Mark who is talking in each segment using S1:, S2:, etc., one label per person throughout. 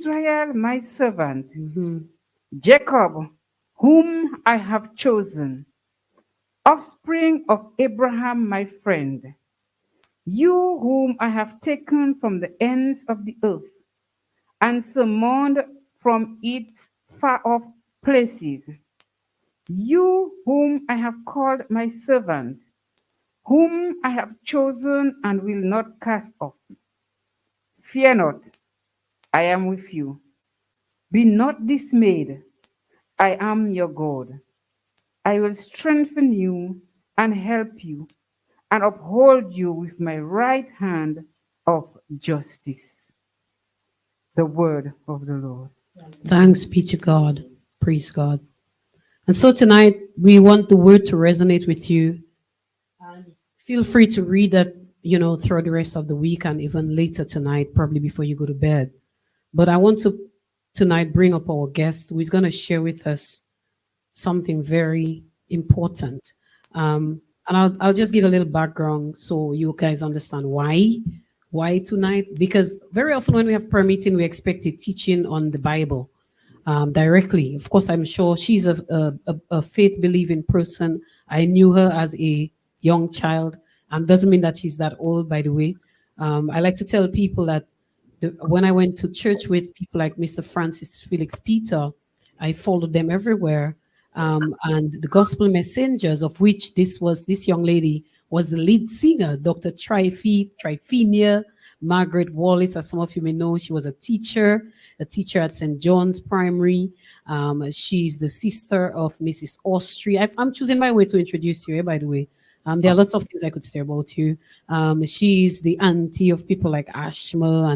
S1: Israel, my servant, Jacob, whom I have chosen, offspring of Abraham, my friend, you whom I have taken from the ends of the earth and summoned from its far off places, you whom I have called my servant, whom I have chosen and will not cast off. Fear not, I am with you. Be not dismayed, I am your God. I will strengthen you and help you and uphold you with my right hand of justice. The word of the Lord.
S2: Thanks be to God. Praise God. And so tonight, we want the word to resonate with you. And feel free to read that, throughout the rest of the week and even later tonight, probably before you go to bed. But I want to tonight bring up our guest who is going to share with us something very important. And I'll just give a little background so you guys understand why tonight. Because very often when we have prayer meeting, we expect a teaching on the Bible directly. Of course, I'm sure she's a faith-believing person. I knew her as a young child, and doesn't mean that she's that old, by the way. I like to tell people that when I went to church with people like Mr. Francis Felix Peter, I followed them everywhere. And the gospel messengers, of which this young lady was the lead singer, Dr. Tryphenia Margaret Wallace, as some of you may know. She was a teacher at St. John's Primary. She's the sister of Mrs. Austria. I'm choosing my way to introduce you, by the way. There are lots of things I could say about you. She's the auntie of people like Ashma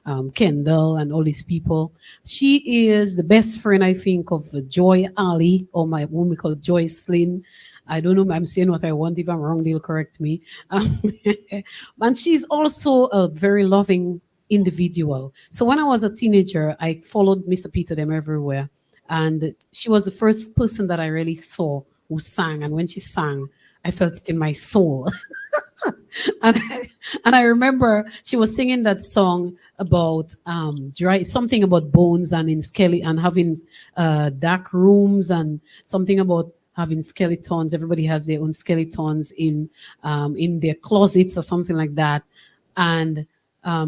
S2: and Kendall and all these people. She is the best friend, I think, of Joy Ali, or my whom we call Joy Slyn. I don't know. I'm saying what I want. If I'm wrong, they'll correct me. And she's also a very loving individual. So when I was a teenager, I followed Mr. Peter them everywhere. And she was the first person that I really saw who sang. And when she sang, I felt it in my soul. and I remember she was singing that song about something about bones and in skeleton and having dark rooms and something about having skeletons. Everybody has their own skeletons in their closets or something like that. And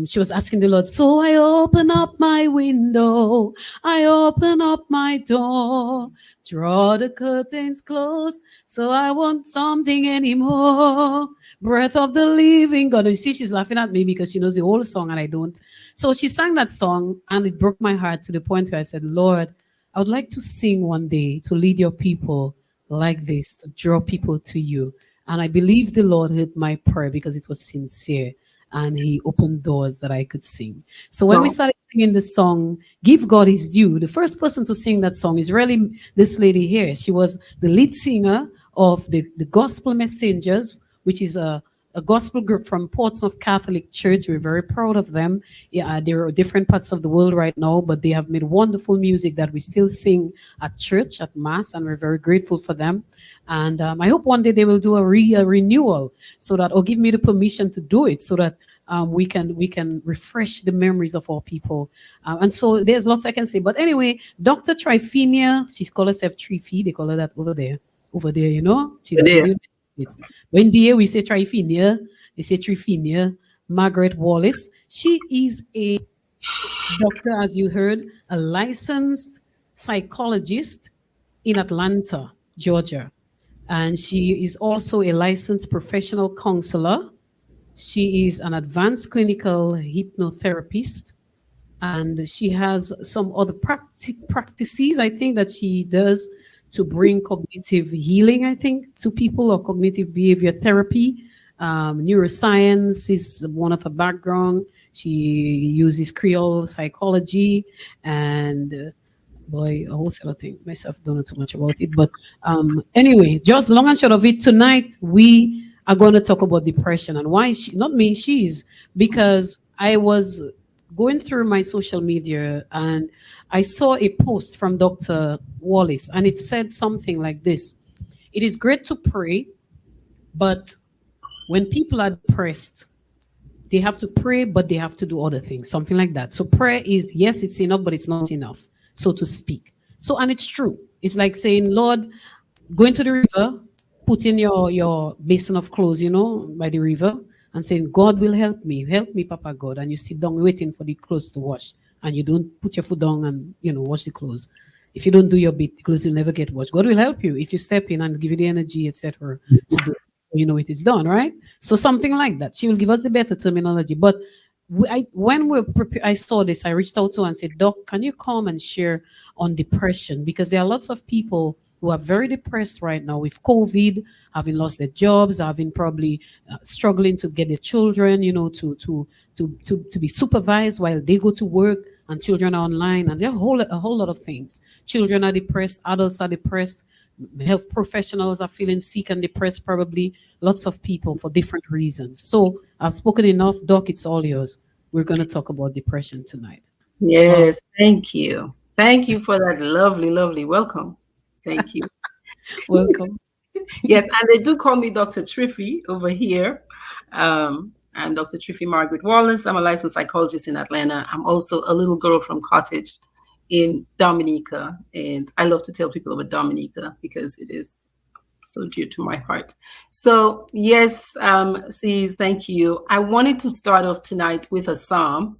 S2: she was asking the Lord, so I open up my window, I open up my door, draw the curtains close, so I want something anymore. Breath of the living God. And you see, she's laughing at me because she knows the whole song and I don't. So she sang that song and it broke my heart to the point where I said, Lord, I would like to sing one day to lead your people like this, to draw people to you. And I believe the Lord heard my prayer because it was sincere. And he opened doors that I could sing. So when we started singing the song, Give God His Due, the first person to sing that song is really this lady here. She was the lead singer of the Gospel Messengers, which is a gospel group from Portsmouth Catholic Church. We're very proud of them. Yeah, they're in different parts of the world right now, but they have made wonderful music that we still sing at church, at Mass, and we're very grateful for them. And I hope one day they will do a renewal so that, or give me the permission to do it so that we can refresh the memories of our people. And so there's lots I can say. But anyway, Dr. Tryphenia, she's called herself Trifi. They call her that over there, you know. She doesn't do it. When the we say Tryphenia, they say Tryphenia Margaret Wallace. She is a doctor, as you heard, a licensed psychologist in Atlanta, Georgia. And she is also a licensed professional counselor. She is an advanced clinical hypnotherapist. And she has some other practices, I think, that she does to bring cognitive healing, I think, to people, or cognitive behavior therapy. Neuroscience is one of her background. She uses Creole psychology and boy, a whole other thing. Myself don't know too much about it. But anyway, just long and short of it, tonight we are going to talk about depression and why not me, she's, because I was going through my social media and I saw a post from Dr. Wallace and it said something like this. It is great to pray, but when people are depressed, they have to pray, but they have to do other things, something like that. So prayer is, yes, it's enough, but it's not enough, so to speak. So, and it's true. It's like saying, Lord, go into the river, put in your basin of clothes, by the river, and saying, God will help me, Papa God. And you sit down waiting for the clothes to wash, and you don't put your foot down and wash the clothes. If you don't do your bit, the clothes will never get washed. God will help you if you step in and give you the energy, etc., to do. It is done, right? So something like that. She will give us the better terminology. But when I saw this, I reached out to her and said, Doc, can you come and share on depression? Because there are lots of people who are very depressed right now with COVID, having lost their jobs, having probably struggling to get their children, to be supervised while they go to work, and children are online, and there are a whole lot of things. Children are depressed, adults are depressed, health professionals are feeling sick and depressed, probably lots of people for different reasons. So I've spoken enough. Doc, it's all yours. We're going to talk about depression tonight.
S3: Yes, thank you. Thank you for that lovely, lovely welcome. Thank you.
S2: Welcome.
S3: Yes, and they do call me Dr. Triffy over here. I'm Dr. Triffy Margaret Wallace. I'm a licensed psychologist in Atlanta. I'm also a little girl from Cottage in Dominica. And I love to tell people about Dominica because it is so dear to my heart. So yes, C's, thank you. I wanted to start off tonight with a psalm,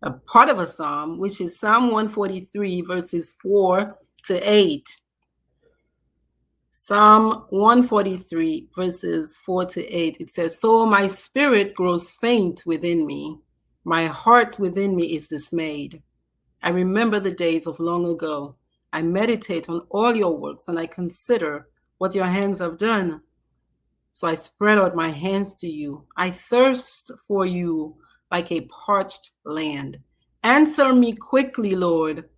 S3: a part of a psalm, which is Psalm 143, verses 4 to 8. Psalm 143, verses 4 to 8. It says, so my spirit grows faint within me. My heart within me is dismayed. I remember the days of long ago. I meditate on all your works, and I consider what your hands have done. So I spread out my hands to you. I thirst for you like a parched land. Answer me quickly, Lord,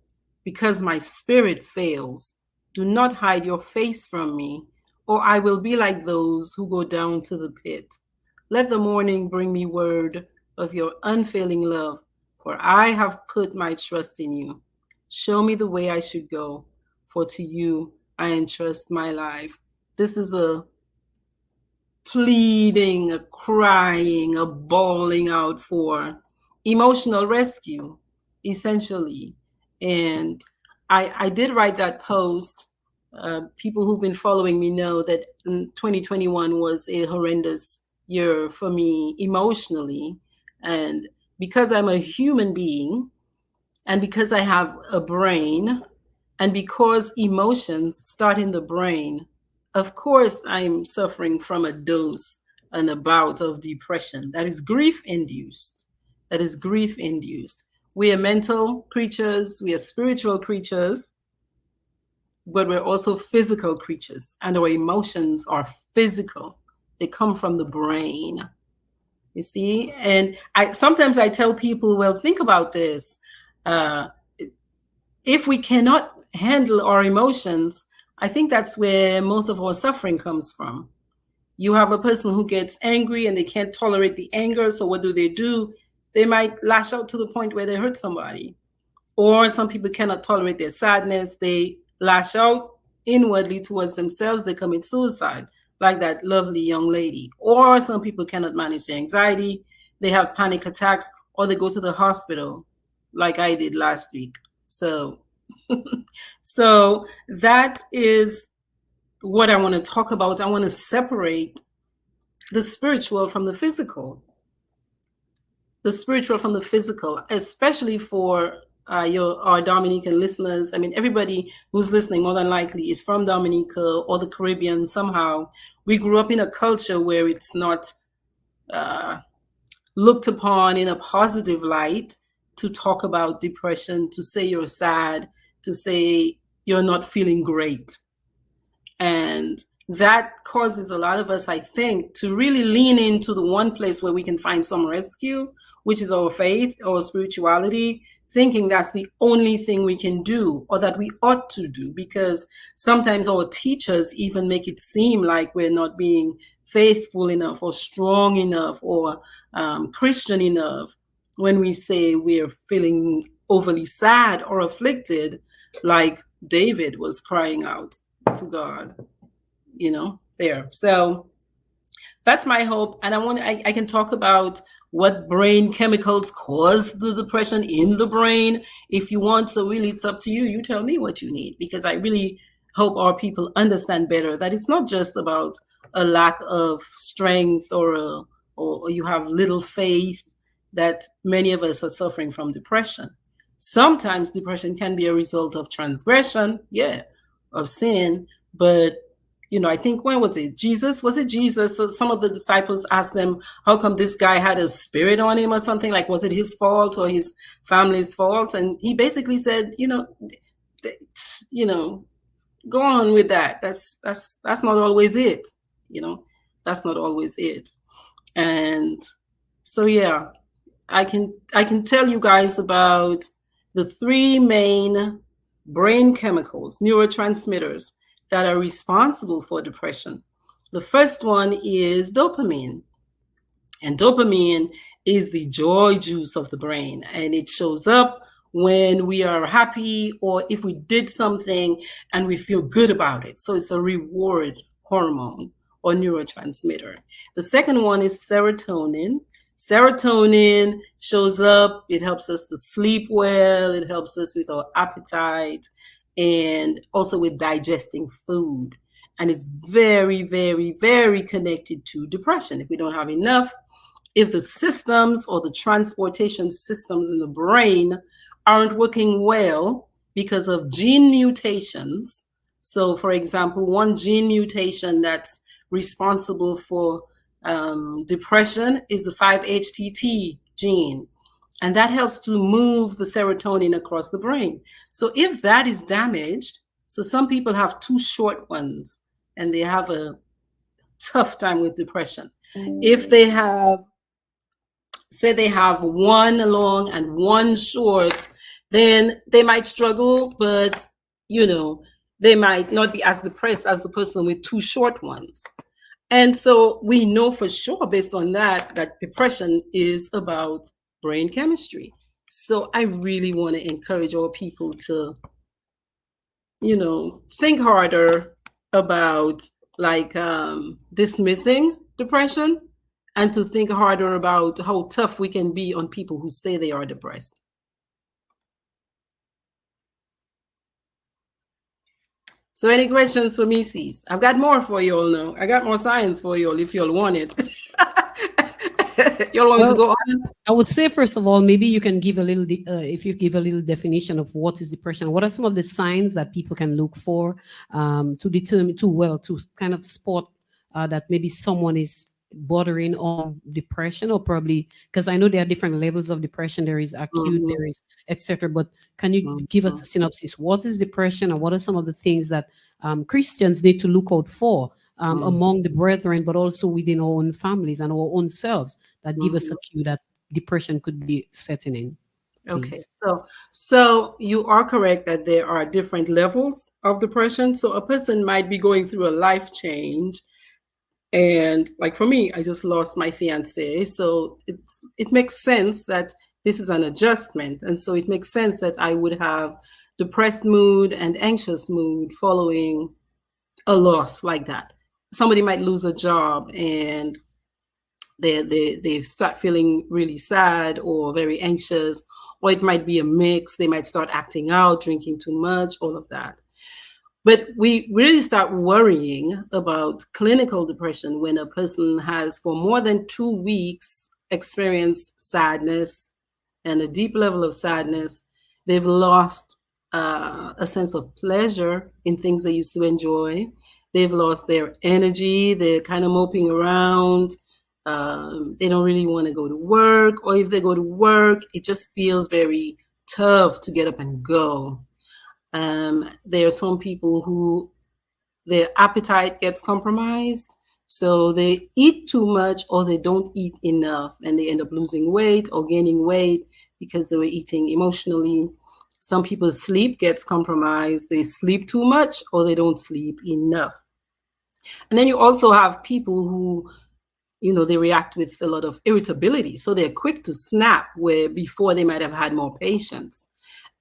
S3: because my spirit fails. Do not hide your face from me, or I will be like those who go down to the pit. Let the morning bring me word of your unfailing love, for I have put my trust in you. Show me the way I should go, for to you I entrust my life. This is a pleading, a crying, a bawling out for emotional rescue, essentially. And I did write that post. People who've been following me know that 2021 was a horrendous year for me emotionally. And because I'm a human being, and because I have a brain, and because emotions start in the brain, of course, I'm suffering from a dose and a bout of depression that is grief induced. That is grief induced. We are mental creatures, we are spiritual creatures, but we're also physical creatures, and our emotions are physical. They come from the brain. You see? And sometimes I tell people, well, think about this. If we cannot handle our emotions, I think that's where most of our suffering comes from. You have a person who gets angry and they can't tolerate the anger. So what do? They might lash out to the point where they hurt somebody. Or some people cannot tolerate their sadness. They lash out inwardly towards themselves. They commit suicide, like that lovely young lady. Or some people cannot manage their anxiety. They have panic attacks, or they go to the hospital, like I did last week. So that is what I want to talk about. I want to separate the spiritual from the physical. The spiritual from the physical, especially for our Dominican listeners. I mean, everybody who's listening more than likely is from Dominica or the Caribbean somehow. We grew up in a culture where it's not looked upon in a positive light to talk about depression, to say you're sad, to say you're not feeling great. And that causes a lot of us, I think, to really lean into the one place where we can find some rescue, which is our faith, our spirituality, thinking that's the only thing we can do or that we ought to do, because sometimes our teachers even make it seem like we're not being faithful enough or strong enough or Christian enough when we say we're feeling overly sad or afflicted, like David was crying out to God, there. So that's my hope. And I can talk about what brain chemicals cause the depression in the brain if you want. So really, it's up to you. You tell me what you need, because I really hope our people understand better that it's not just about a lack of strength or you have little faith, that many of us are suffering from depression. Sometimes depression can be a result of transgression, yeah, of sin. But I think, when was it? Jesus? Was it Jesus? So some of the disciples asked them, how come this guy had a spirit on him or something? Like, was it his fault or his family's fault? And he basically said, you know, go on with that. That's not always it. That's not always it. And so, yeah, I can tell you guys about the three main brain chemicals, neurotransmitters, that are responsible for depression. The first one is dopamine. And dopamine is the joy juice of the brain, and it shows up when we are happy or if we did something and we feel good about it. So it's a reward hormone or neurotransmitter. The second one is serotonin. Serotonin shows up, it helps us to sleep well, it helps us with our appetite, and also with digesting food. And it's very, very, very connected to depression. If we don't have enough, if the systems or the transportation systems in the brain aren't working well because of gene mutations. So, for example, one gene mutation that's responsible for depression is the 5-HTT gene. And that helps to move the serotonin across the brain. So if that is damaged, so some people have two short ones and they have a tough time with depression. If they have, say they have one long and one short, then they might struggle, but they might not be as depressed as the person with two short ones. And so we know for sure, based on that depression is about brain chemistry. So I really want to encourage all people to, think harder about dismissing depression, and to think harder about how tough we can be on people who say they are depressed. So any questions for me, Sis? I've got more for you all now. I got more science for you all if you all want it. You all want me to go on?
S2: I would say, first of all, maybe you can give a little, if you give a little definition of what is depression, what are some of the signs that people can look for to determine, to kind of spot that maybe someone is bordering on depression, or probably, because I know there are different levels of depression. There is acute, there is etc. But can you give us a synopsis? What is depression, and what are some of the things that Christians need to look out for among the brethren, but also within our own families and our own selves, that give us a cue that depression could be setting in?
S3: Okay, so you are correct that there are different levels of depression. So a person might be going through a life change, and like for me, I just lost my fiance, so it makes sense that this is an adjustment, and so it makes sense that I would have depressed mood and anxious mood following a loss like that. Somebody might lose a job and they start feeling really sad or very anxious, or it might be a mix. They might start acting out, drinking too much, all of that. But we really start worrying about clinical depression when a person has, for more than 2 weeks, experienced sadness and a deep level of sadness. They've lost a sense of pleasure in things they used to enjoy. They've lost their energy. They're kind of moping around. They don't really want to go to work, or if they go to work, it just feels very tough to get up and go. There are some people who their appetite gets compromised, so they eat too much or they don't eat enough, and they end up losing weight or gaining weight because they were eating emotionally. Some people's sleep gets compromised. They sleep too much or they don't sleep enough. And then you also have people who, they react with a lot of irritability. So they're quick to snap, where before they might have had more patience.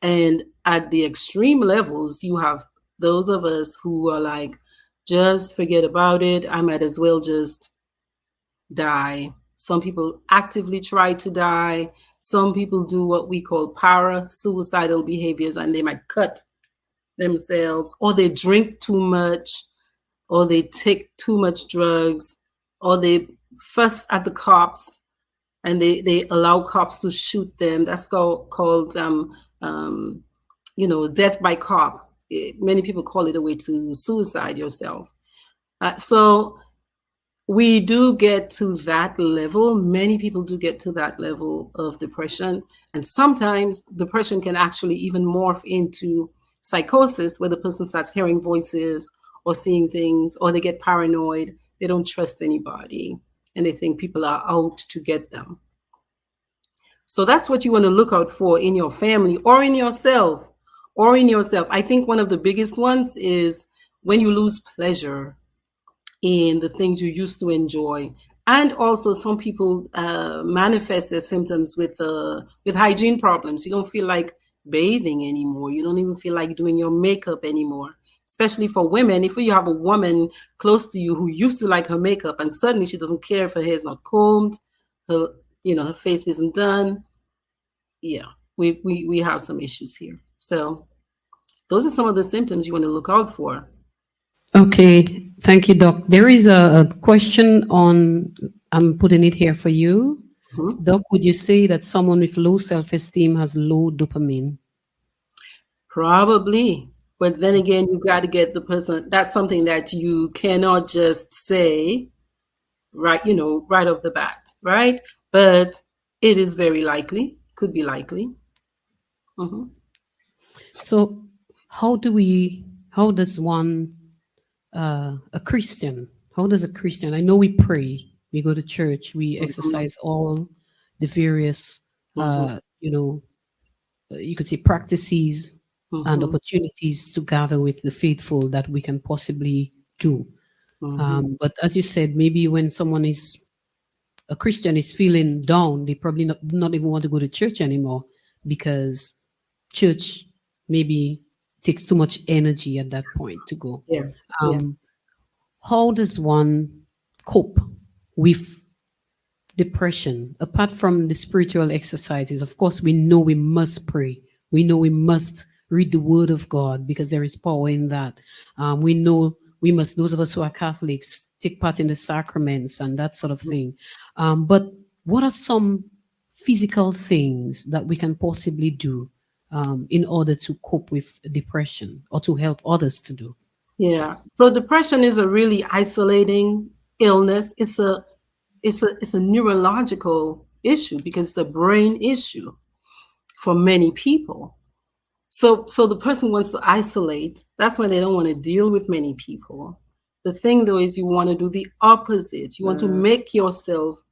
S3: And at the extreme levels, you have those of us who are like, just forget about it. I might as well just die. Some people actively try to die. Some people do what we call para-suicidal behaviors, and they might cut themselves, or they drink too much, or they take too much drugs, or they fuss at the cops and they allow cops to shoot them. That's called death by cop. Many people call it a way to suicide yourself. So we do get to that level. Many people do get to that level of depression. And sometimes depression can actually even morph into psychosis, where the person starts hearing voices or seeing things, or they get paranoid. They don't trust anybody, and they think people are out to get them. So that's what you want to look out for in your family or in yourself. I think one of the biggest ones is when you lose pleasure in the things you used to enjoy. And also some people manifest their symptoms with hygiene problems. You don't feel like bathing anymore. You don't even feel like doing your makeup anymore. Especially for women, if you have a woman close to you who used to like her makeup and suddenly she doesn't care if her hair is not combed, her face isn't done. Yeah, we have some issues here. So those are some of the symptoms you want to look out for.
S2: Okay, thank you, Doc. There is a question on, I'm putting it here for you.
S3: Mhm.
S2: Doc, would you say that someone with low self-esteem has low dopamine?
S3: Probably. But then again, you got to get the person. That's something that you cannot just say, right, right off the bat, right? But it is very likely, could be likely. Mhm.
S2: So how does one, a Christian, how does a Christian, I know we pray, we go to church, we
S3: Mhm.
S2: exercise all the various,
S3: Mhm.
S2: you could say practices and
S3: Mhm.
S2: opportunities to gather with the faithful that we can possibly do.
S3: Mhm.
S2: But as you said, maybe when someone is a Christian is feeling down, they probably not even want to go to church anymore because church maybe takes too much energy at that point to go.
S3: Yes. Yeah.
S2: Um, how does one cope with depression apart from the spiritual exercises? Of course, we know we must pray. We know we must read the word of God because there is power in that. We know we must, those of us who are Catholics, take part in the sacraments and that sort of thing. But what are some physical things that we can possibly do in order to cope with depression or to help others to do?
S3: Yeah. So depression is a really isolating illness. It's a neurological issue because it's a brain issue for many people. So the person wants to isolate. That's why they don't want to deal with many people. The thing though is you want to do the opposite. You want to make yourself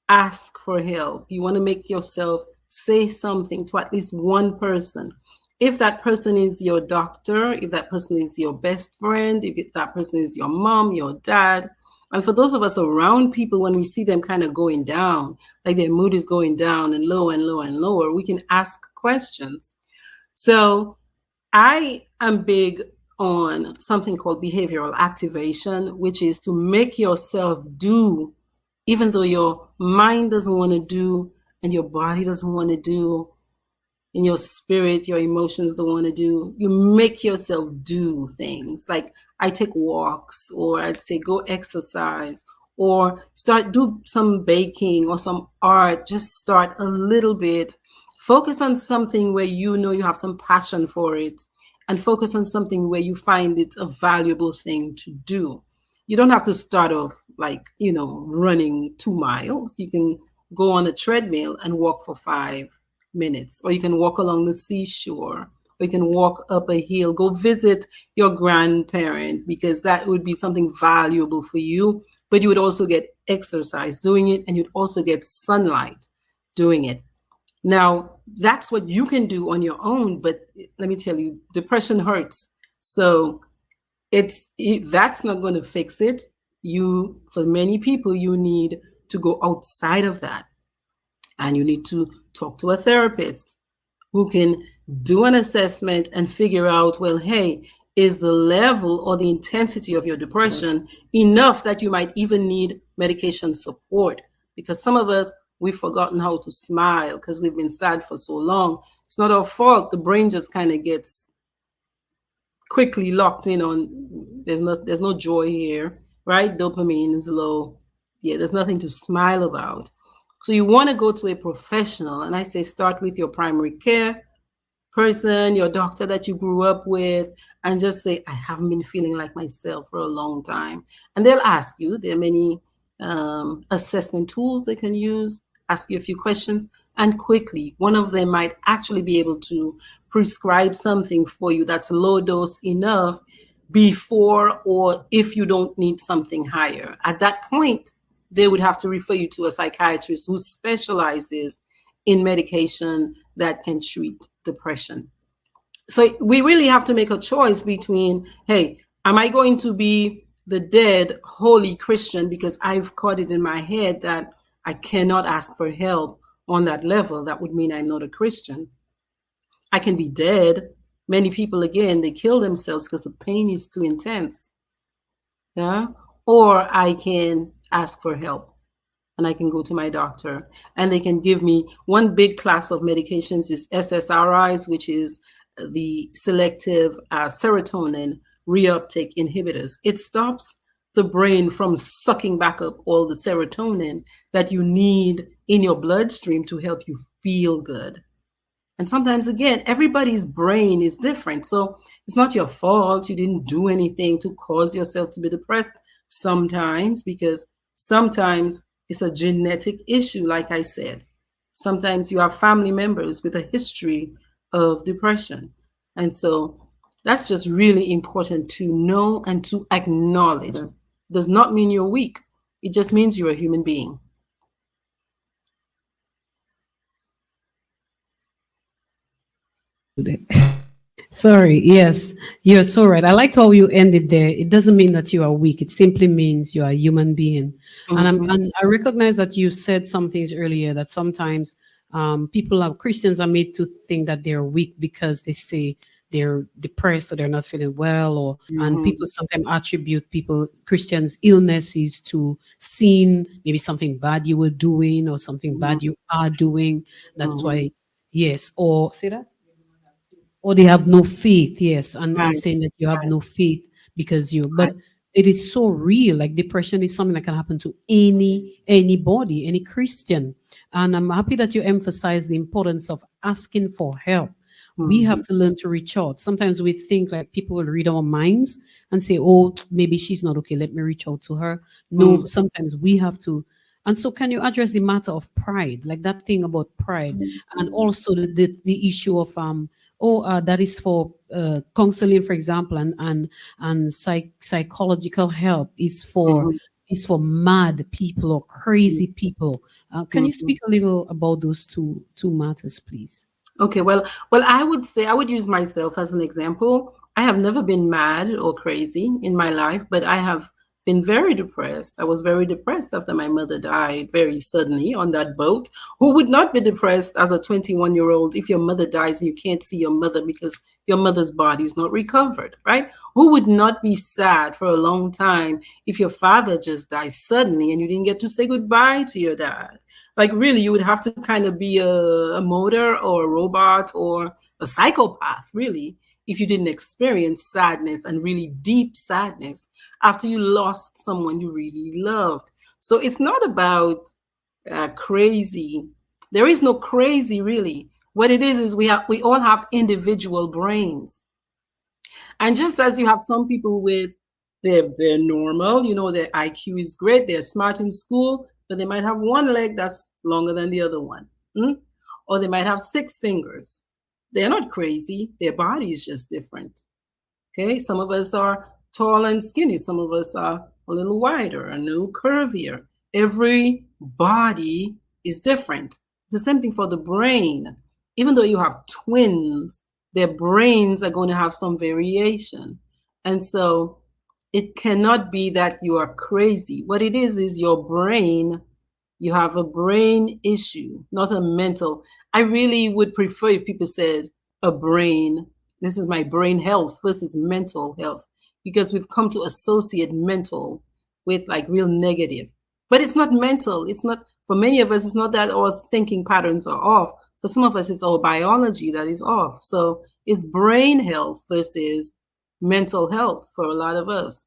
S3: ask for help. You want to make yourself say something to at least one person. If that person is your doctor, if that person is your best friend, if that person is your mom, your dad, and for those of us around people, when we see them kind of going down, like their mood is going down and lower and lower and lower, we can ask questions. So I am big on something called behavioral activation, which is to make yourself do, even though your mind doesn't want to do and your body doesn't want to do, in your spirit, your emotions don't want to do, you make yourself do things. Like I take walks, or I'd say go exercise, or do some baking or some art. Just start a little bit. Focus on something where you know you have some passion for it, and focus on something where you find it a valuable thing to do. You don't have to start off like, running 2 miles. You can go on a treadmill and walk for 5 minutes, or you can walk along the seashore, or you can walk up a hill, go visit your grandparent, because that would be something valuable for you. But you would also get exercise doing it, and you'd also get sunlight doing it. Now, that's what you can do on your own, but let me tell you, depression hurts. So that's not going to fix it. For many people, you need to go outside of that, and you need to talk to a therapist who can do an assessment and figure out, well, hey, is the level or the intensity of your depression enough that you might even need medication support? Because some of us, we've forgotten how to smile because we've been sad for so long. It's not our fault. The brain just kind of gets quickly locked in on there's no joy here, right? Dopamine is low. Yeah, there's nothing to smile about. So you want to go to a professional, and I say start with your primary care person, your doctor that you grew up with, and just say, I haven't been feeling like myself for a long time. And they'll ask you, there are many assessment tools they can use, ask you a few questions, and quickly, one of them might actually be able to prescribe something for you that's low dose enough before or if you don't need something higher. At that point, they would have to refer you to a psychiatrist who specializes in medication that can treat depression. So we really have to make a choice between, hey, am I going to be the dead holy Christian because I've caught it in my head that I cannot ask for help on that level? That would mean I'm not a Christian. I can be dead. Many people, again, they kill themselves because the pain is too intense. Yeah. Or I can ask for help and I can go to my doctor and they can give me one big class of medications is SSRIs, which is the selective serotonin reuptake inhibitors. It stops the brain from sucking back up all the serotonin that you need in your bloodstream to help you feel good. And sometimes, again, everybody's brain is different. So it's not your fault. You didn't do anything to cause yourself to be depressed sometimes, because sometimes it's a genetic issue, like I said. Sometimes you have family members with a history of depression. And so that's just really important to know and to acknowledge. Does not mean you're weak. It just means you're a human being.
S2: Sorry, yes, you're so right. I liked how you ended there. It doesn't mean that you are weak. It simply means you are a human being. And I recognize that you said some things earlier that sometimes Christians are made to think that they're weak because they say they're depressed or they're not feeling well, or and people sometimes attribute Christians' illnesses to sin, maybe something bad you were doing or something bad you are doing. That's why, yes, or say that? Or they have no faith, yes, and
S1: Right.
S2: saying that you have no faith because but it is so real. Like depression is something that can happen to anybody, any Christian. And I'm happy that you emphasize the importance of asking for help. We have to learn to reach out. Sometimes we think like people will read our minds and say, oh, maybe she's not okay, let me reach out to her. No, sometimes we have to. And so, can you address the matter of pride, like that thing about pride, and also the issue of that is for counseling, for example, and psychological help is for mad people or crazy people. Can you speak a little about those two matters, please?
S3: Okay, well, I would say I would use myself as an example. I have never been mad or crazy in my life, but I have been very depressed. I was very depressed after my mother died very suddenly on that boat. Who would not be depressed as a 21-year-old if your mother dies and you can't see your mother because your mother's body is not recovered, right? Who would not be sad for a long time if your father just dies suddenly and you didn't get to say goodbye to your dad? Like, really, you would have to kind of be a motor or a robot or a psychopath, really, if you didn't experience sadness and really deep sadness after you lost someone you really loved. So it's not about crazy. There is no crazy, really. What it is we all have individual brains. And just as you have some people with they're normal, their IQ is great, they're smart in school, but they might have one leg that's longer than the other one. Or they might have 6 fingers. They're not crazy, their body is just different. Okay, some of us are tall and skinny, some of us are a little wider, a little curvier. Every body is different. It's the same thing for the brain. Even though you have twins, their brains are going to have some variation. And so it cannot be that you are crazy. What it is your brain. You have a brain issue, not a mental. I really would prefer if people said a brain This is my brain health versus mental health, because we've come to associate mental with like real negative. But it's not mental. It's not, for many of us, it's not that our thinking patterns are off. For some of us, it's our biology that is off. So it's brain health versus mental health for a lot of us.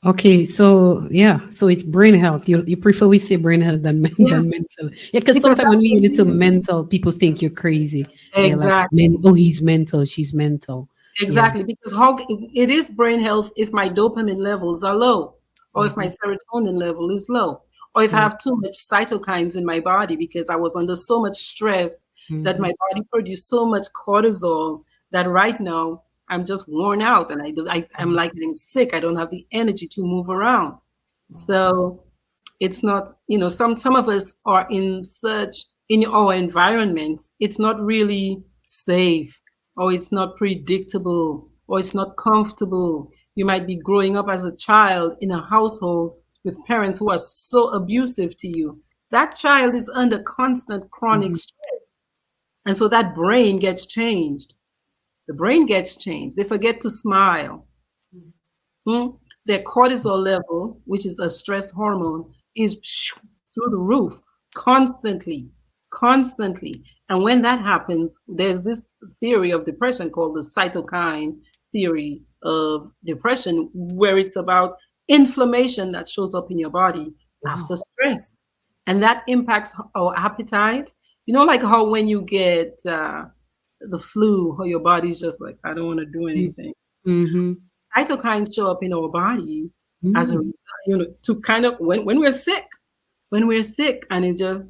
S2: Okay, so yeah, so it's brain health. You prefer we say brain health than
S3: Yeah,
S2: than mental. Yeah, because
S3: because
S2: sometimes
S3: that's
S2: when we
S3: what
S2: get into
S3: it is.
S2: mental, people think you're crazy. They're like,
S3: Exactly.
S2: oh, he's mental, she's mental. Yeah.
S3: Exactly, because how it is brain health if my dopamine levels are low, or if my
S2: Hmm.
S3: serotonin level is low, or if I
S2: Yeah.
S3: have too much cytokines in my body because I was under so much stress that
S2: Hmm.
S3: my body produced so much cortisol that right now I'm just worn out and I'm
S2: Wow.
S3: like getting sick. I don't have the energy to move around. So it's not, some of us are in our environments, it's not really safe, or it's not predictable, or it's not comfortable. You might be growing up as a child in a household with parents who are so abusive to you. That child is under constant chronic
S2: Hmm.
S3: stress, and so that brain gets changed. The brain gets changed. They forget to smile. Hmm? Their cortisol level, which is a stress hormone, is through the roof constantly, constantly. And when that happens, there's this theory of depression called the cytokine theory of depression, where it's about inflammation that shows up in your body after
S2: Wow.
S3: stress. And that impacts our appetite. Like how when you get the flu, how your body's just like, I don't want to do anything.
S2: Mm-hmm.
S3: Cytokines show up in our bodies as a
S2: Mm-hmm.
S3: result, to kind of when we're sick, and it just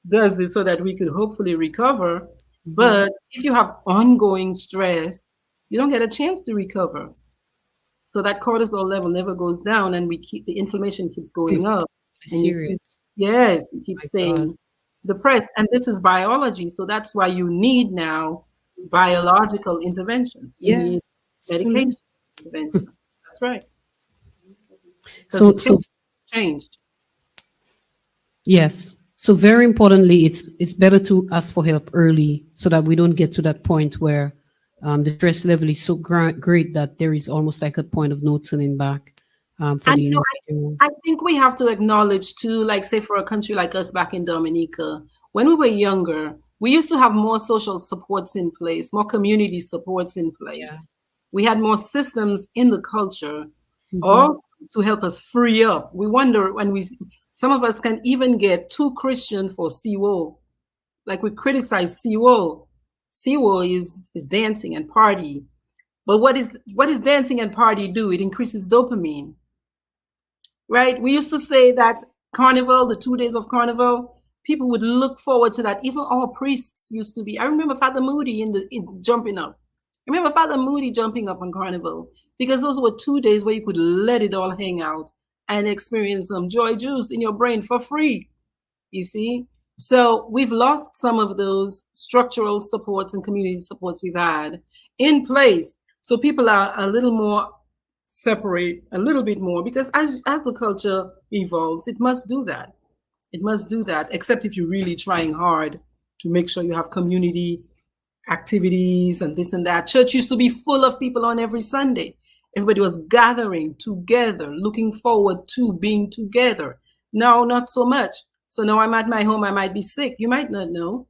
S3: does it so that we could hopefully recover. But if you have ongoing stress, you don't get a chance to recover. So that cortisol level never goes down, and the inflammation keeps going up, and
S2: Serious.
S3: yes, you keep
S2: My God.
S3: staying depressed. And this is biology, so that's why you need now biological interventions. You
S2: Yeah.
S3: need
S2: It's
S3: medication
S2: fully.
S3: intervention. That's right, because the
S2: So
S3: chemistry changed.
S2: yes. So very importantly, it's better to ask for help early so that we don't get to that point where the stress level is so great that there is almost like a point of no turning back for
S3: And
S2: the individual.
S3: I think we have to acknowledge too, like say for a country like us back in Dominica, when we were younger, we used to have more social supports in place, more community supports in
S2: Yeah.
S3: place. We had more systems in the culture,
S2: Hmm.
S3: all to help us free up. We wonder when some of us can even get too Christian for CWO. Like we criticize CWO. CWO is dancing and party. But what is dancing and party do? It increases dopamine, right? We used to say that Carnival, the 2 days of Carnival, people would look forward to that. Even our priests used to be. I remember Father Moody in jumping up. I remember Father Moody jumping up on Carnival because those were 2 days where you could let it all hang out and experience some joy juice in your brain for free. You see? So we've lost some of those structural supports and community supports we've had in place. So people are a little more separate, a little bit more, because as the culture evolves, it must do that. It must do that, except if you're really trying hard to make sure you have community activities and this and that. Church used to be full of people on every Sunday. Everybody was gathering together, looking forward to being together. Now, not so much. So now I'm at my home, I might be sick. You might not know.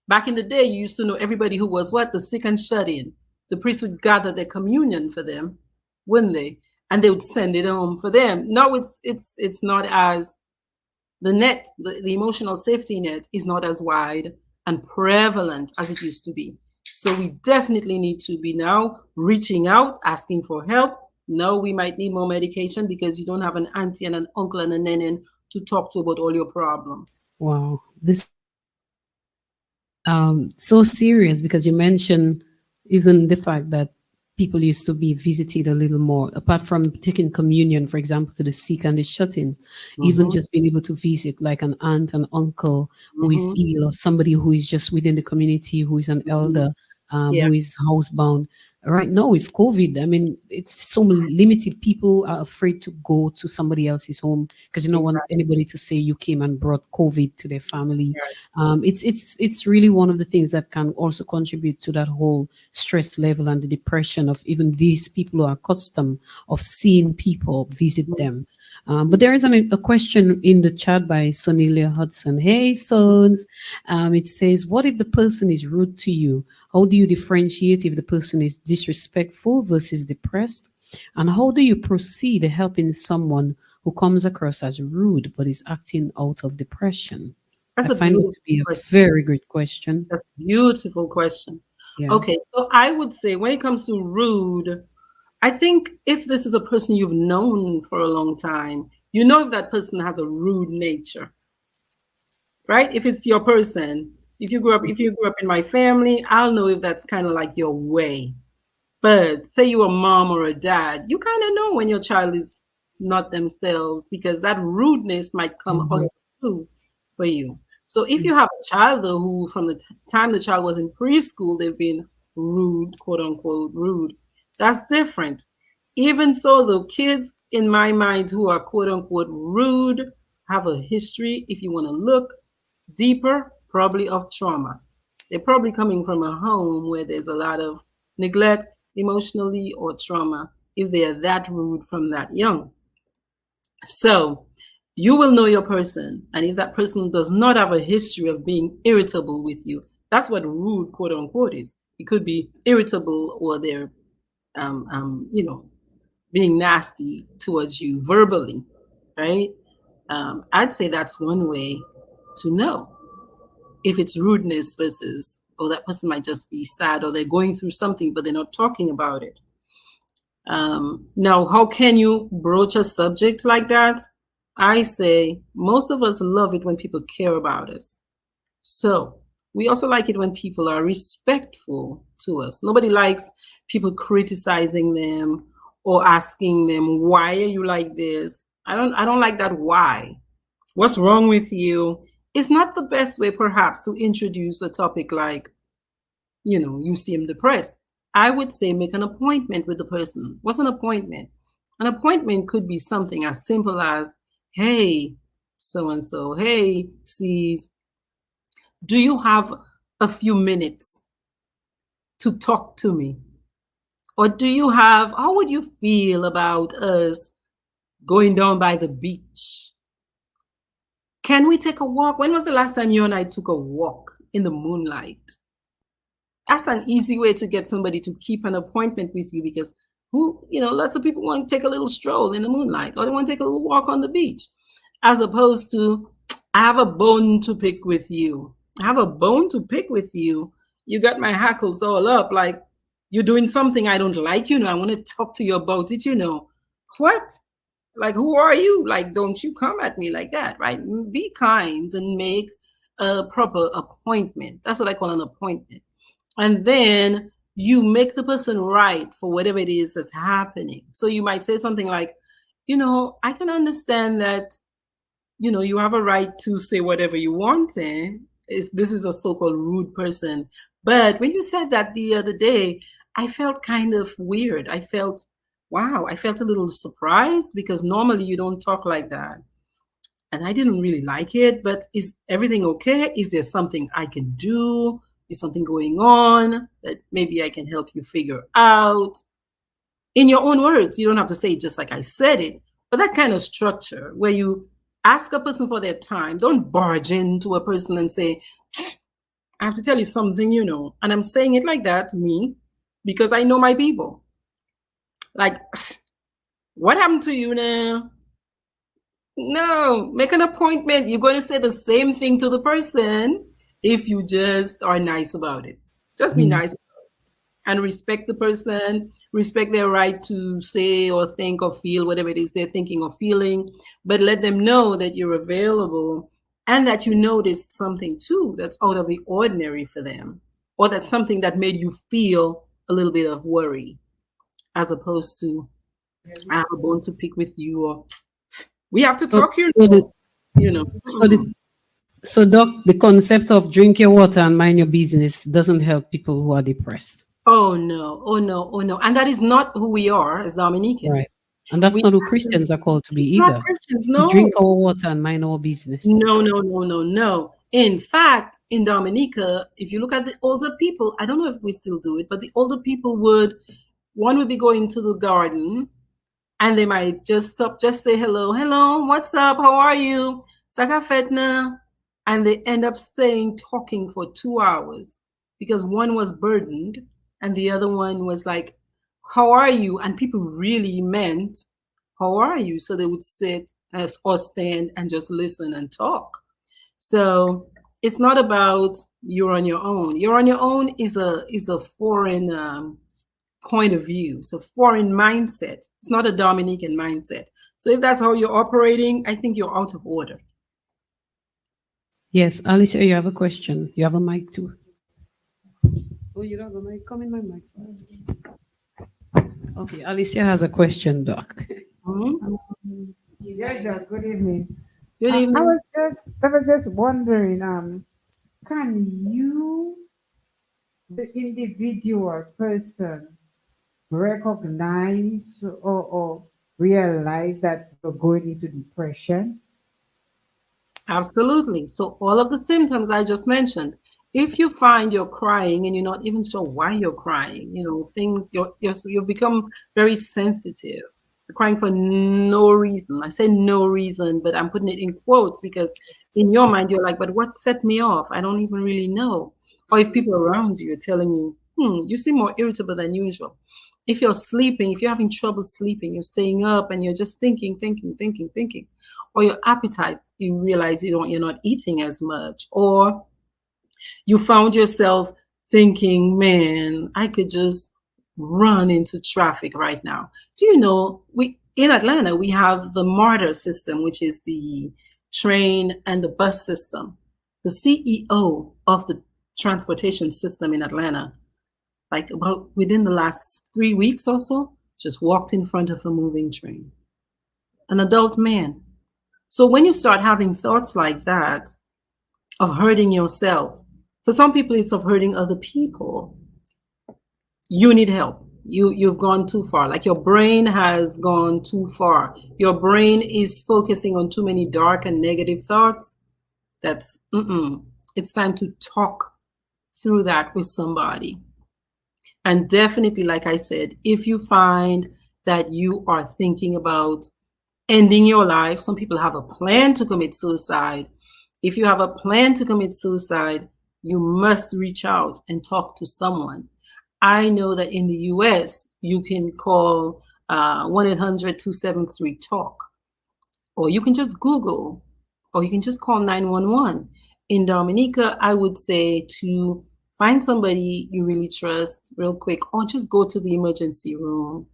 S3: Back in the day, you used to know everybody who was what? The sick and shut in. The priest would gather their communion for them, wouldn't they? And they would send it home for them. Now it's not as the emotional safety net is not as wide and prevalent as it used to be. So we definitely need to be now reaching out, asking for help. No, we might need more medication because you don't have an auntie and an uncle and a nenen to talk to about all your problems.
S2: Wow. This so serious because you mentioned even the fact that people used to be visited a little more, apart from taking communion, for example, to the sick and the shut-ins, even
S3: Mm-hmm,
S2: just being able to visit like an aunt and uncle who is
S3: mm-hmm,
S2: ill or somebody who is just within the community who is an
S3: mm-hmm.
S2: elder,
S3: Yeah.
S2: who is housebound. right now with COVID, I mean, it's so limited. People are afraid to go to somebody else's home because you don't want
S3: Exactly.
S2: anybody to say you came and brought COVID to their family.
S3: Right.
S2: It's really one of the things that can also contribute to that whole stress level and the depression of even these people who are accustomed of seeing people visit them. But there is a question in the chat by Sonelia Hudson. Hey, Sons. It says, what if the person is rude to you? How do you differentiate if the person is disrespectful versus depressed? And how do you proceed helping someone who comes across as rude but is acting out of depression? I
S3: That's a
S2: find it
S3: beautiful
S2: to be a
S3: question.
S2: very great question.
S3: That's a beautiful question.
S2: Yeah.
S3: Okay, so I would say when it comes to rude, I think if this is a person you've known for a long time, you know if that person has a rude nature, right? If it's your person, if you grew up in my family, I'll know if that's kind of like your way. But say you're a mom or a dad, you kind of know when your child is not themselves because that rudeness might come out
S2: Mhm.
S3: of the blue for you. So if you have a child though who from the time the child was in preschool, they've been rude, quote unquote rude, that's different. Even so, the kids in my mind who are quote unquote rude have a history, if you want to look deeper, probably of trauma. They're probably coming from a home where there's a lot of neglect emotionally or trauma if they are that rude from that young. So you will know your person. And if that person does not have a history of being irritable with you, that's what rude, quote unquote, is. It could be irritable or they're, you know, being nasty towards you verbally, right? I'd say that's one way to know if it's rudeness versus, oh, that person might just be sad or they're going through something, but they're not talking about it. Now, how can you broach a subject like that? I say most of us love it when people care about us. So we also like it when people are respectful to us. Nobody likes people criticizing them or asking them, why are you like this? I don't like that why. What's wrong with you? Is not the best way perhaps to introduce a topic like, you seem depressed. I would say make an appointment with the person. What's an appointment? An appointment could be something as simple as, hey, so and so, hey, sees, do you have a few minutes to talk to me? Or how would you feel about us going down by the beach? Can we take a walk? When was the last time you and I took a walk in the moonlight? That's an easy way to get somebody to keep an appointment with you because lots of people want to take a little stroll in the moonlight or they want to take a little walk on the beach, as opposed to, I have a bone to pick with you. I have a bone to pick with you. You got my hackles all up, like you're doing something I don't like, I want to talk to you about it, What? Like, who are you? Like, don't you come at me like that, right? Be kind and make a proper appointment. That's what I call an appointment. And then you make the person right for whatever it is that's happening. So you might say something like, I can understand that, you have a right to say whatever you want, if this is a so-called rude person. But when you said that the other day, I felt kind of weird. Wow, I felt a little surprised because normally you don't talk like that. And I didn't really like it, but is everything okay? Is there something I can do? Is something going on that maybe I can help you figure out? In your own words, you don't have to say it just like I said it, but that kind of structure where you ask a person for their time, don't barge into a person and say, I have to tell you something, and I'm saying it like that, me, because I know my people. Like, what happened to you now? No, make an appointment. You're going to say the same thing to the person if you just are nice about it. Just be
S2: Mhm.
S3: nice and respect the person, respect their right to say or think or feel whatever it is they're thinking or feeling, but let them know that you're available and that you noticed something too that's out of the ordinary for them, or that's something that made you feel a little bit of worry, as opposed to, I have a bone to pick with you, or we have to
S2: So,
S3: talk,
S2: so the
S3: you know.
S2: so the so doc, the concept of drink your water and mind your business doesn't help people who are depressed.
S3: Oh no, oh no, oh no. And that is not who we are as
S2: Right.
S3: Dominicans.
S2: And that's
S3: We
S2: not who
S3: actually,
S2: Christians are called to be
S3: it's not
S2: either.
S3: Christians,
S2: To drink
S3: no.
S2: our water and mind our business.
S3: No, no, no, no, no. In fact, in Dominica, if you look at the older people, I don't know if we still do it, but the older people would, one would be going to the garden and they might just stop, just say hello, hello, what's up, how are you? Saka fetna. And they end up staying talking for 2 hours because one was burdened and the other one was like, how are you? And people really meant, how are you? So they would sit as or stand and just listen and talk. So it's not about you're on your own. You're on your own is a foreign point of view. It's a foreign mindset. It's not a Dominican mindset. So if that's how you're operating, I think you're out of order.
S2: Yes, Alicia, you have a question. You have a mic too. Oh, you don't have a mic? Come in my mic first. Okay, Alicia has a question, Doc.
S3: Mhm.
S1: Yes, sir. Good evening.
S3: Good
S1: I
S3: evening.
S1: was just wondering, can you, the individual person, recognize or realize that you're going into depression?
S3: Absolutely. So all of the symptoms I just mentioned, if you find you're crying and you're not even sure why you're crying, things you become very sensitive. You're crying for no reason. I say no reason, but I'm putting it in quotes because in your mind you're like, but what set me off? I don't even really know. Or if people around you are telling you, you seem more irritable than usual. If you're sleeping, if you're having trouble sleeping, you're staying up and you're just thinking, thinking, thinking, thinking, or your appetite, you realize you're not eating as much, or you found yourself thinking, man, I could just run into traffic right now. Do you know, we in Atlanta we have the MARTA system, which is the train and the bus system. The CEO of the transportation system in Atlanta, like about within the last 3 weeks or so, just walked in front of a moving train. An adult man. So when you start having thoughts like that of hurting yourself, for some people it's of hurting other people, you need help. You've gone too far. Like your brain has gone too far. Your brain is focusing on too many dark and negative thoughts. That's it's time to talk through that with somebody. And definitely, like I said, if you find that you are thinking about ending your life. Some people have a plan to commit suicide. If you have a plan to commit suicide, you must reach out and talk to someone. I know that in the US, you can call 1-800-273-TALK, or you can just Google, or you can just call 911. In Dominica, I would say to find somebody you really trust real quick, or just go to the emergency room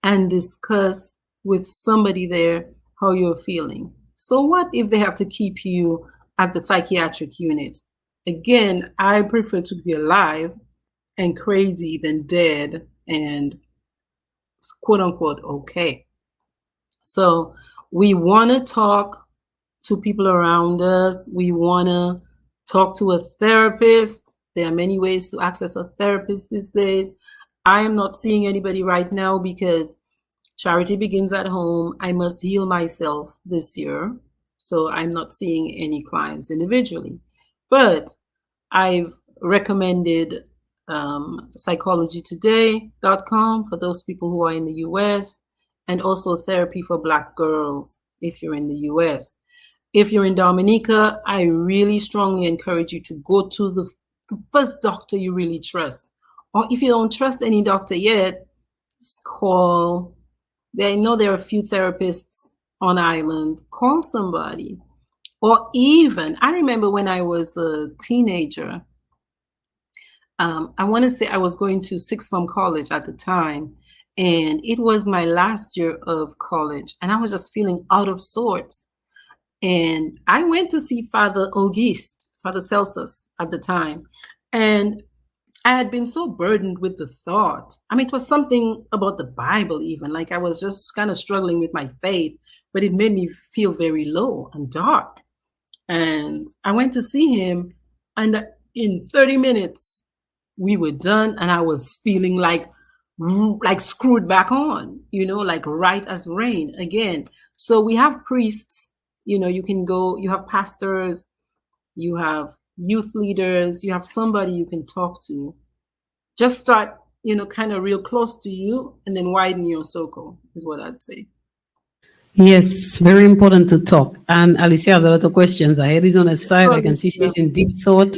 S3: and discuss with somebody there how you're feeling. So, what if they have to keep you at the psychiatric unit? Again, I prefer to be alive and crazy than dead and quote unquote okay. So, we want to talk to people around us. We want to talk to a therapist. There are many ways to access a therapist these days. I am not seeing anybody right now because charity begins at home. I must heal myself this year. So I'm not seeing any clients individually. But I've recommended psychologytoday.com for those people who are in the US, and also therapy for Black girls if you're in the US. If you're in Dominica, I really strongly encourage you to go to the first doctor you really trust. Or if you don't trust any doctor yet, just call. I know there are a few therapists on island. Call somebody. Or even, I remember when I was a teenager, I want to say I was going to sixth form college at the time, and it was my last year of college, and I was just feeling out of sorts. And I went to see Father Auguste, Father Celsus at the time, and I had been so burdened with the thought. I mean, it was something about the Bible, even. Like I was just kind of struggling with my faith, but it made me feel very low and dark. And I went to see him, and in 30 minutes, we were done, and I was feeling like screwed back on, like right as rain again. So we have priests, you can go, you have pastors, you have youth leaders, you have somebody you can talk to. Just start, kind of real close to you, and then widen your circle, is what I'd say.
S2: Yes, very important to talk. And Alicia has a lot of questions. I head is on her side. I can see she's in deep thought.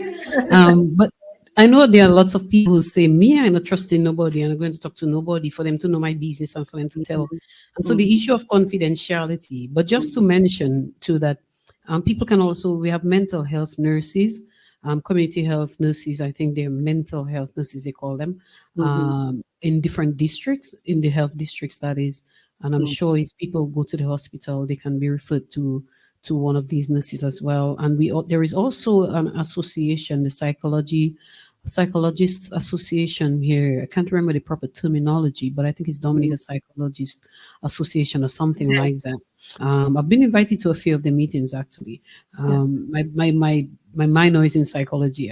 S2: But I know there are lots of people who say, me, I'm not trusting nobody and I'm going to talk to nobody for them to know my business and for them to tell. And so the issue of confidentiality, but just to mention too that people can also, we have mental health nurses, community health nurses, I think they're mental health nurses, they call them, in different districts, in the health districts, that is. And I'm sure if people go to the hospital, they can be referred to one of these nurses as well. And there is also an association, the Psychologists Association here. I can't remember the proper terminology, but I think it's Dominica Psychologist Association or something like that. I've been invited to a few of the meetings actually. My minor is in psychology.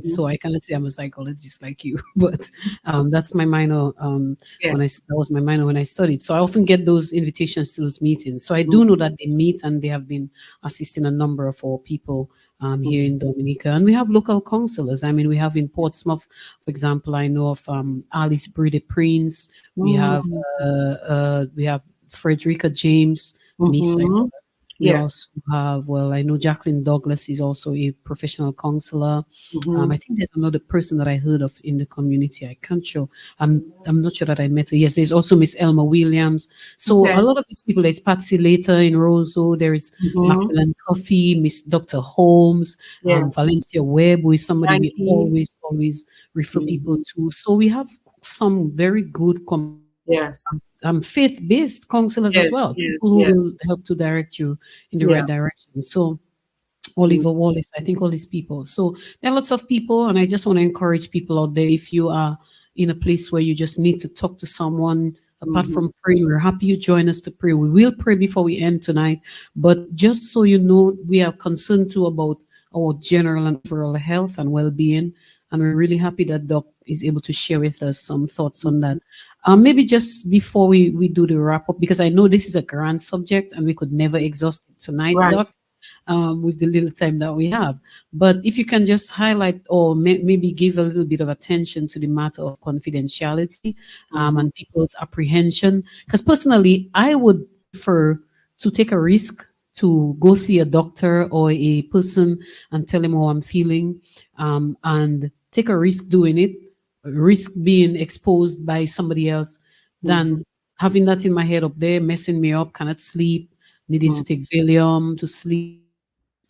S2: So I cannot say I'm a psychologist like you, but that's my minor. That was my minor when I studied. So I often get those invitations to those meetings. So I do know that they meet and they have been assisting a number of our people here in Dominica. And we have local counselors. I mean, we have in Portsmouth, for example, I know of Alice Brady Prince. We have Frederica James, Miss. We also have, well, I know Jacqueline Douglas is also a professional counselor. I think there's another person that I heard of in the community. I can't show. I'm not sure that I met her. Yes, there's also Miss Elma Williams. So a lot of these people, there's Patsy Later in Roseau, there is Macmillan Coffee, Miss Dr. Holmes, Valencia Webb, who is somebody we always refer people to. So we have some very good faith-based counselors as well, people who will help to direct you in the right direction. So Oliver Wallace, I think all these people. So there are lots of people, and I just want to encourage people out there, if you are in a place where you just need to talk to someone, apart from praying, we're happy you join us to pray. We will pray before we end tonight, but just so you know, we are concerned too about our general and overall health and well-being, and we're really happy that Doc is able to share with us some thoughts on that. Maybe just before we do the wrap up, because I know this is a grand subject and we could never exhaust it tonight, Doc, with the little time that we have. But if you can just highlight or maybe give a little bit of attention to the matter of confidentiality and people's apprehension. Because personally, I would prefer to take a risk to go see a doctor or a person and tell him how I'm feeling, and take a risk doing it, risk being exposed by somebody else, than having that in my head up there, messing me up, cannot sleep, needing to take Valium to sleep.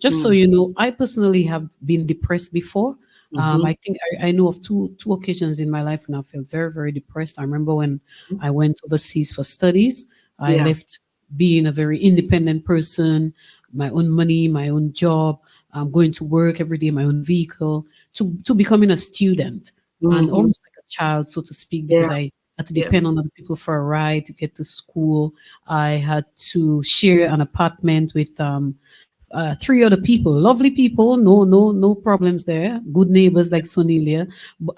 S2: Just so you know, I personally have been depressed before. I think I know of two occasions in my life when I felt very, very depressed. I remember when I went overseas for studies. I left being a very independent person, my own money, my own job, going to work every day, my own vehicle, to becoming a student and almost like a child, so to speak, because I had to depend on other people for a ride to get to school. I had to share an apartment with 3 other people, lovely people, no problems there, good neighbors like Sonelia,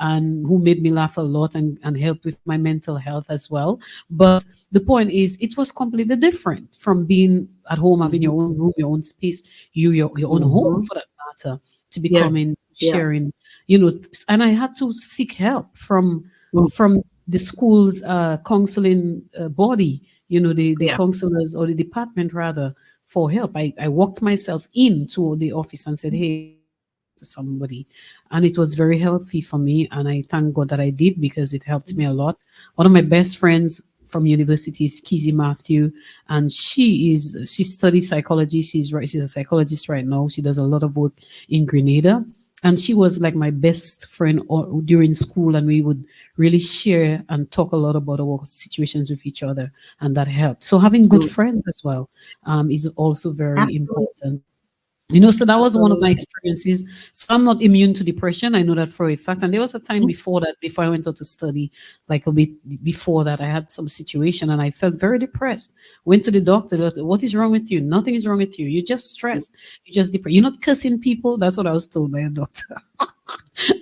S2: and who made me laugh a lot and helped with my mental health as well. But the point is, it was completely different from being at home, having your own room, your own space, your own home for that matter, to becoming sharing, and I had to seek help from the school's counseling body, the counselors, or the department rather, for help. I walked myself into the office and said, hey, to somebody, and it was very healthy for me, and I thank God that I did, because it helped me a lot. One of my best friends from university is Kizzy Matthew, and she studies psychology. She's a psychologist right now. She does a lot of work in Grenada. And she was like my best friend during school, and we would really share and talk a lot about our situations with each other, and that helped. So having good friends as well is also very important. So that was one of my experiences. So I'm not immune to depression. I know that for a fact. And there was a time before I went out to study, like a bit before that, I had some situation and I felt very depressed. Went to the doctor. What is wrong with you? Nothing is wrong with you. You're just stressed. You're just depressed. You're not cursing people. That's what I was told by a doctor.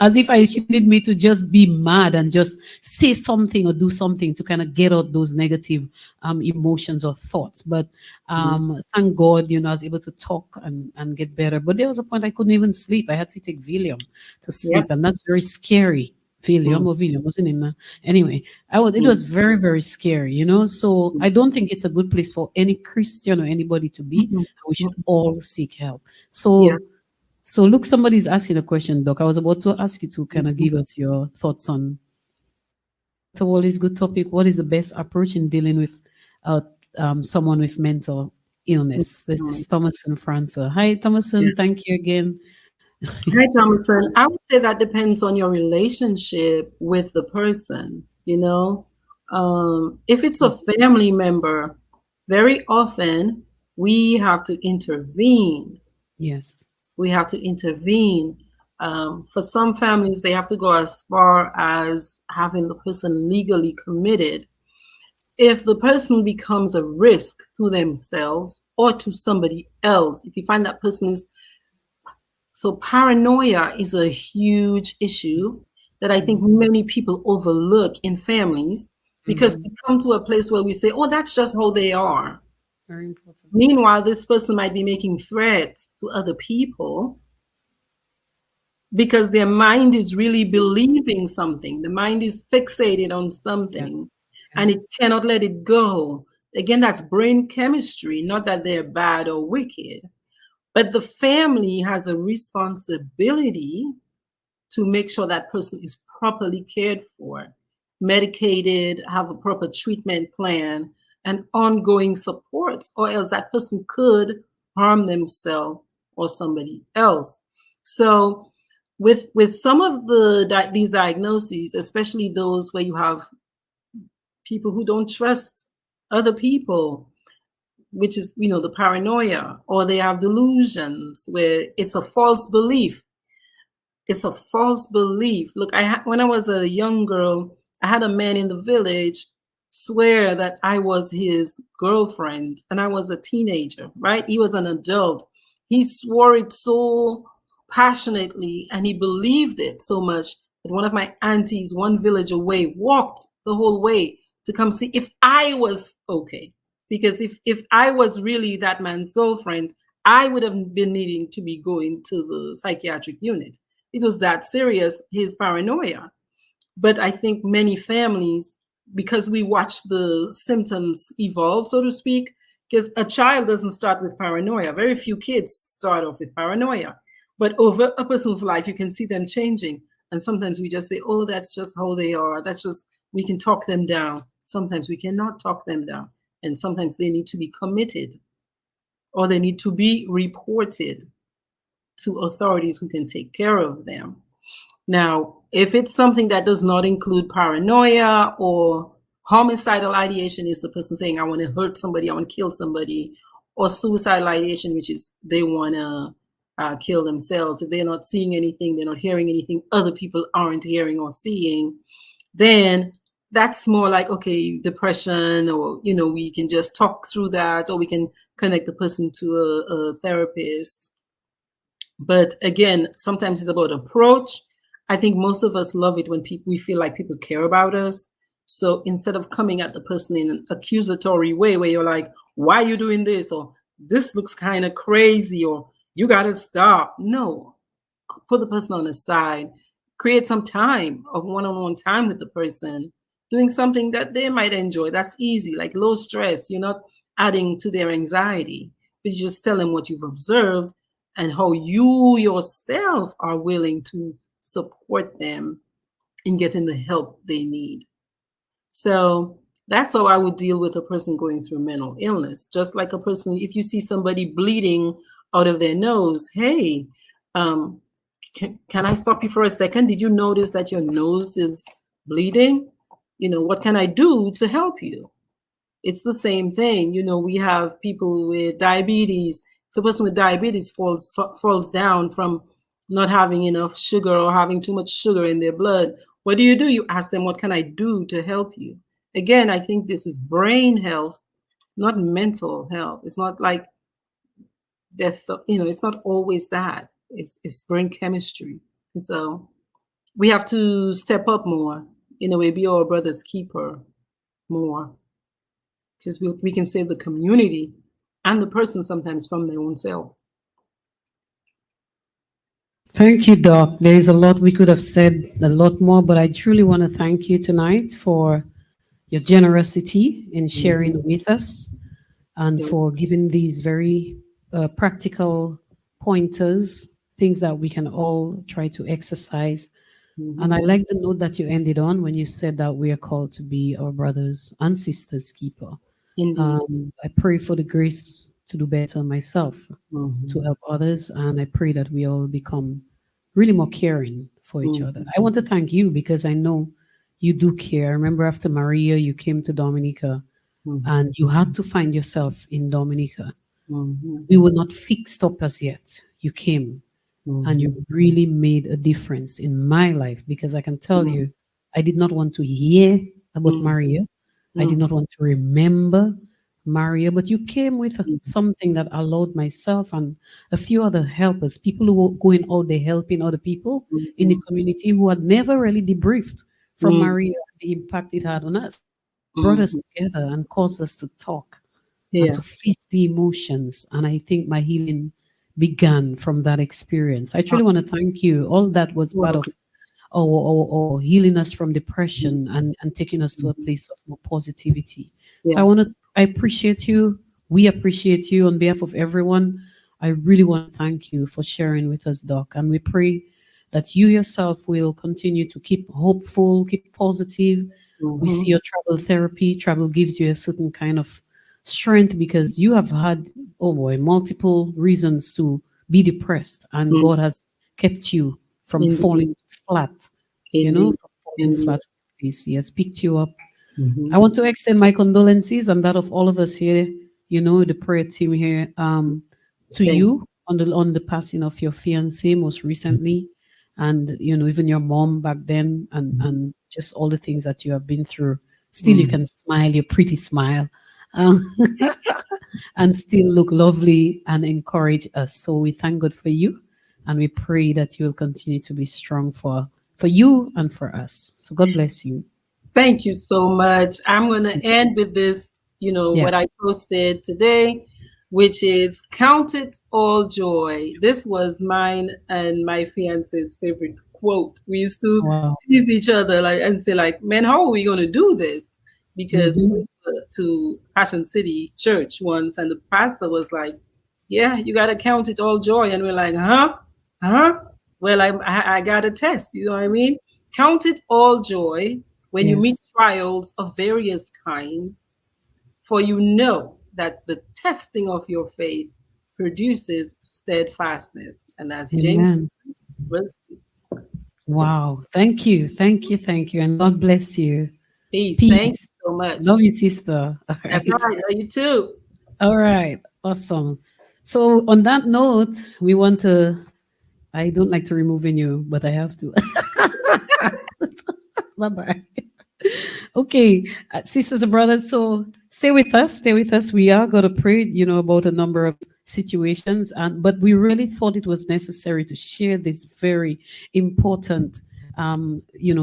S2: As if she needed me to just be mad and just say something or do something to kind of get out those negative emotions or thoughts. But thank God, I was able to talk and get better. But there was a point I couldn't even sleep. I had to take Valium to
S3: Yep.
S2: sleep, and that's very scary. Valium
S3: Mm,
S2: or Valium wasn't in there. Anyway, it was very, very scary. So I don't think it's a good place for any Christian or anybody to be.
S3: mm,
S2: We should
S3: mm.
S2: all seek help.
S3: Yeah.
S2: So look, somebody's asking a question, Doc. I was about to ask you to kind of
S3: Mhm.
S2: give us your thoughts on to all this good topic. What is the best approach in dealing with uh, someone with mental illness? This is
S3: Mm.
S2: Thomason Francois. Hi,
S3: Yeah.
S2: Thomason. Thank you again.
S3: Hi, Thomason. I would say that depends on your relationship with the person, If it's a family member, very often we have to intervene.
S2: Yes.
S3: We have to intervene. For some families, they have to go as far as having the person legally committed. If the person becomes a risk to themselves or to somebody else, if you find that person is so paranoia is a huge issue that I think many people overlook in families because
S2: Hmm.
S3: we come to a place where we say, oh, that's just how they are.
S2: Very important.
S3: Meanwhile, this person might be making threats to other people because their mind is really believing something. The mind is fixated on
S2: Yeah.
S3: something and
S2: Yeah.
S3: it cannot let it go. Again, that's brain chemistry, not that they're bad or wicked. But the family has a responsibility to make sure that person is properly cared for, medicated, have a proper treatment plan, and ongoing supports, or else that person could harm themselves or somebody else. So, with some of these diagnoses, especially those where you have people who don't trust other people, which is the paranoia, or they have delusions where it's a false belief. It's a false belief. Look, when I was a young girl, I had a man in the village swear that I was his girlfriend, and I was a teenager, right? He was an adult. He swore it so passionately, and he believed it so much that one of my aunties, one village away, walked the whole way to come see if I was okay. Because if I was really that man's girlfriend, I would have been needing to be going to the psychiatric unit. It was that serious, his paranoia. But I think many families, because we watch the symptoms evolve, so to speak, because a child doesn't start with paranoia. Very few kids start off with paranoia. But over a person's life, you can see them changing. And sometimes we just say, oh, that's just how they are. That's just, we can talk them down. Sometimes we cannot talk them down. And sometimes they need to be committed or they need to be reported to authorities who can take care of them. Now, if it's something that does not include paranoia or homicidal ideation, is the person saying, I want to hurt somebody, I want to kill somebody, or suicidal ideation, which is they want to kill themselves. If they're not seeing anything, they're not hearing anything other people aren't hearing or seeing, then that's more like, okay, depression, or, we can just talk through that, or we can connect the person to a therapist. But again, sometimes it's about approach. I think most of us love it when we feel like people care about us. So instead of coming at the person in an accusatory way where you're like, why are you doing this? Or this looks kind of crazy, or you got to stop. No, put the person on the side, create some time of one-on-one time with the person, doing something that they might enjoy. That's easy, like low stress. You're not adding to their anxiety, but you just tell them what you've observed and how you yourself are willing to support them in getting the help they need. So that's how I would deal with a person going through mental illness. Just like a person, if you see somebody bleeding out of their nose, hey, um, can I stop you for a second? Did you notice that your nose is bleeding? What can I do to help you? It's the same thing. We have people with diabetes. If a person with diabetes falls down from not having enough sugar or having too much sugar in their blood, what do? You ask them, what can I do to help you? Again, I think this is brain health, not mental health. It's not like death, it's not always that. It's brain chemistry. And so we have to step up more, in a way, be our brother's keeper more. Just we can save the community and the person sometimes from their own self.
S2: Thank you, Doc. There is a lot we could have said, a lot more, but I truly want to thank you tonight for your generosity in sharing with us and
S3: Yeah.
S2: for giving these very practical pointers, things that we can all try to exercise. And I
S3: Mhm.
S2: like the note that you ended on when you said that we are called to be our brothers and sisters' keeper.
S3: Indeed.
S2: I pray for the grace to do better myself, to
S3: Mhm.
S2: help others, and I pray that we all become really more caring for each other.
S3: Mhm.
S2: I want to thank you because I know you do care. I remember after Maria, you came to Dominica
S3: Mhm.
S2: and you had to find yourself in Dominica.
S3: Mhm.
S2: We were not fixed up as yet. You came and
S3: Mhm.
S2: you really made a difference in my life because I can tell
S3: Mhm.
S2: you, I did not want to hear about
S3: Mhm.
S2: Maria. I did
S3: Mhm.
S2: not want to remember Maria, but you came with
S3: Mhm.
S2: something that allowed myself and a few other helpers, people who were going out there helping other people in the
S3: Mhm.
S2: community who had never really debriefed from
S3: Mhm.
S2: Maria, the impact it had on us, brought us
S3: Mhm.
S2: together and caused us to talk and
S3: Yeah.
S2: to face the emotions. And I think my healing began from that experience. I
S3: Ah,
S2: truly want to thank you. All that was
S3: you're
S2: part of
S3: welcome.
S2: or healing us from
S3: Mhm.
S2: depression and taking us to a
S3: Mhm.
S2: place of more positivity. So
S3: Yeah.
S2: I appreciate you. We appreciate you on behalf of everyone. I really want to thank you for sharing with us, Doc. And we pray that you yourself will continue to keep hopeful, keep positive. We see
S3: Mhm.
S2: your travel therapy. Travel gives you a certain kind of strength because you have had, oh boy, multiple reasons to be depressed, and
S3: Mhm.
S2: God has kept you from falling
S3: Indeed.
S2: flat,
S3: Indeed.
S2: from falling
S3: Indeed.
S2: flat on your face. He has picked you up. I
S3: Mhm.
S2: want to extend my condolences and that of all of us here, the prayer team here, to
S3: Thank
S2: you on the passing of your fiance most recently, and even your mom back then,
S3: you.
S2: and just all the things that you have been through. Still, you
S3: Mhm.
S2: can smile, your pretty smile, um, and still look lovely and encourage us. So we thank God for you, and we pray that you will continue to be strong for you and for us. So God bless you.
S3: Thank you so much. I'm going to end with this,
S2: Yeah.
S3: what I posted today, which is count it all joy. This was mine and my fiance's favorite quote. We used to
S2: Wow.
S3: tease each other and say like, man, how are we going to do this? Because we
S2: Hmm.
S3: went to Passion City Church once and the pastor was like, yeah, you got to count it all joy. And we're like, huh? Huh? Well, I got a test. You know what I mean? Count it all joy when you meet
S2: Yes.
S3: trials of various kinds, for you know that the testing of your faith produces steadfastness. And that's James
S2: Amen.
S3: verse 2.
S2: Wow. Thank you. Thank you. Thank you. And God bless you.
S3: Peace. Thank
S2: Peace.
S3: you so much.
S2: Love you, sister. All
S3: That's
S2: right.
S3: right. Love you too.
S2: All right. Awesome. So, on that note, we want to, I don't like to removing you, but I have to. Bye bye. Okay, sisters and brothers, so stay with us. Stay with us. We are going to pray, about a number of situations, and but we really thought it was necessary to share this very important,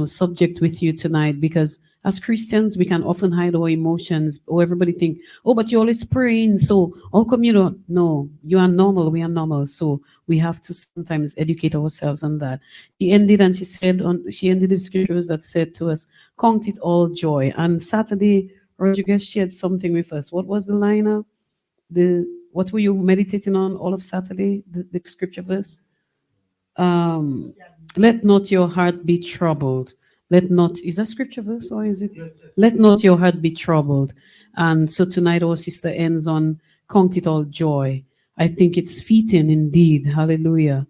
S2: subject with you tonight because as Christians, we can often hide our emotions, or everybody think, oh, but you're always praying, so how come you don't? No, you are normal. We are normal, so we have to sometimes educate ourselves on that. She ended with scriptures that said to us, count it all joy. And Saturday, Rodriguez shared something with us. What was the line of the what were you meditating on all of Saturday? The scripture verse? Um, let not your heart be troubled. Let not, is that scripture verse or is it? Let not your heart be troubled. And so tonight our sister ends on count it all joy. I think it's fitting indeed, hallelujah,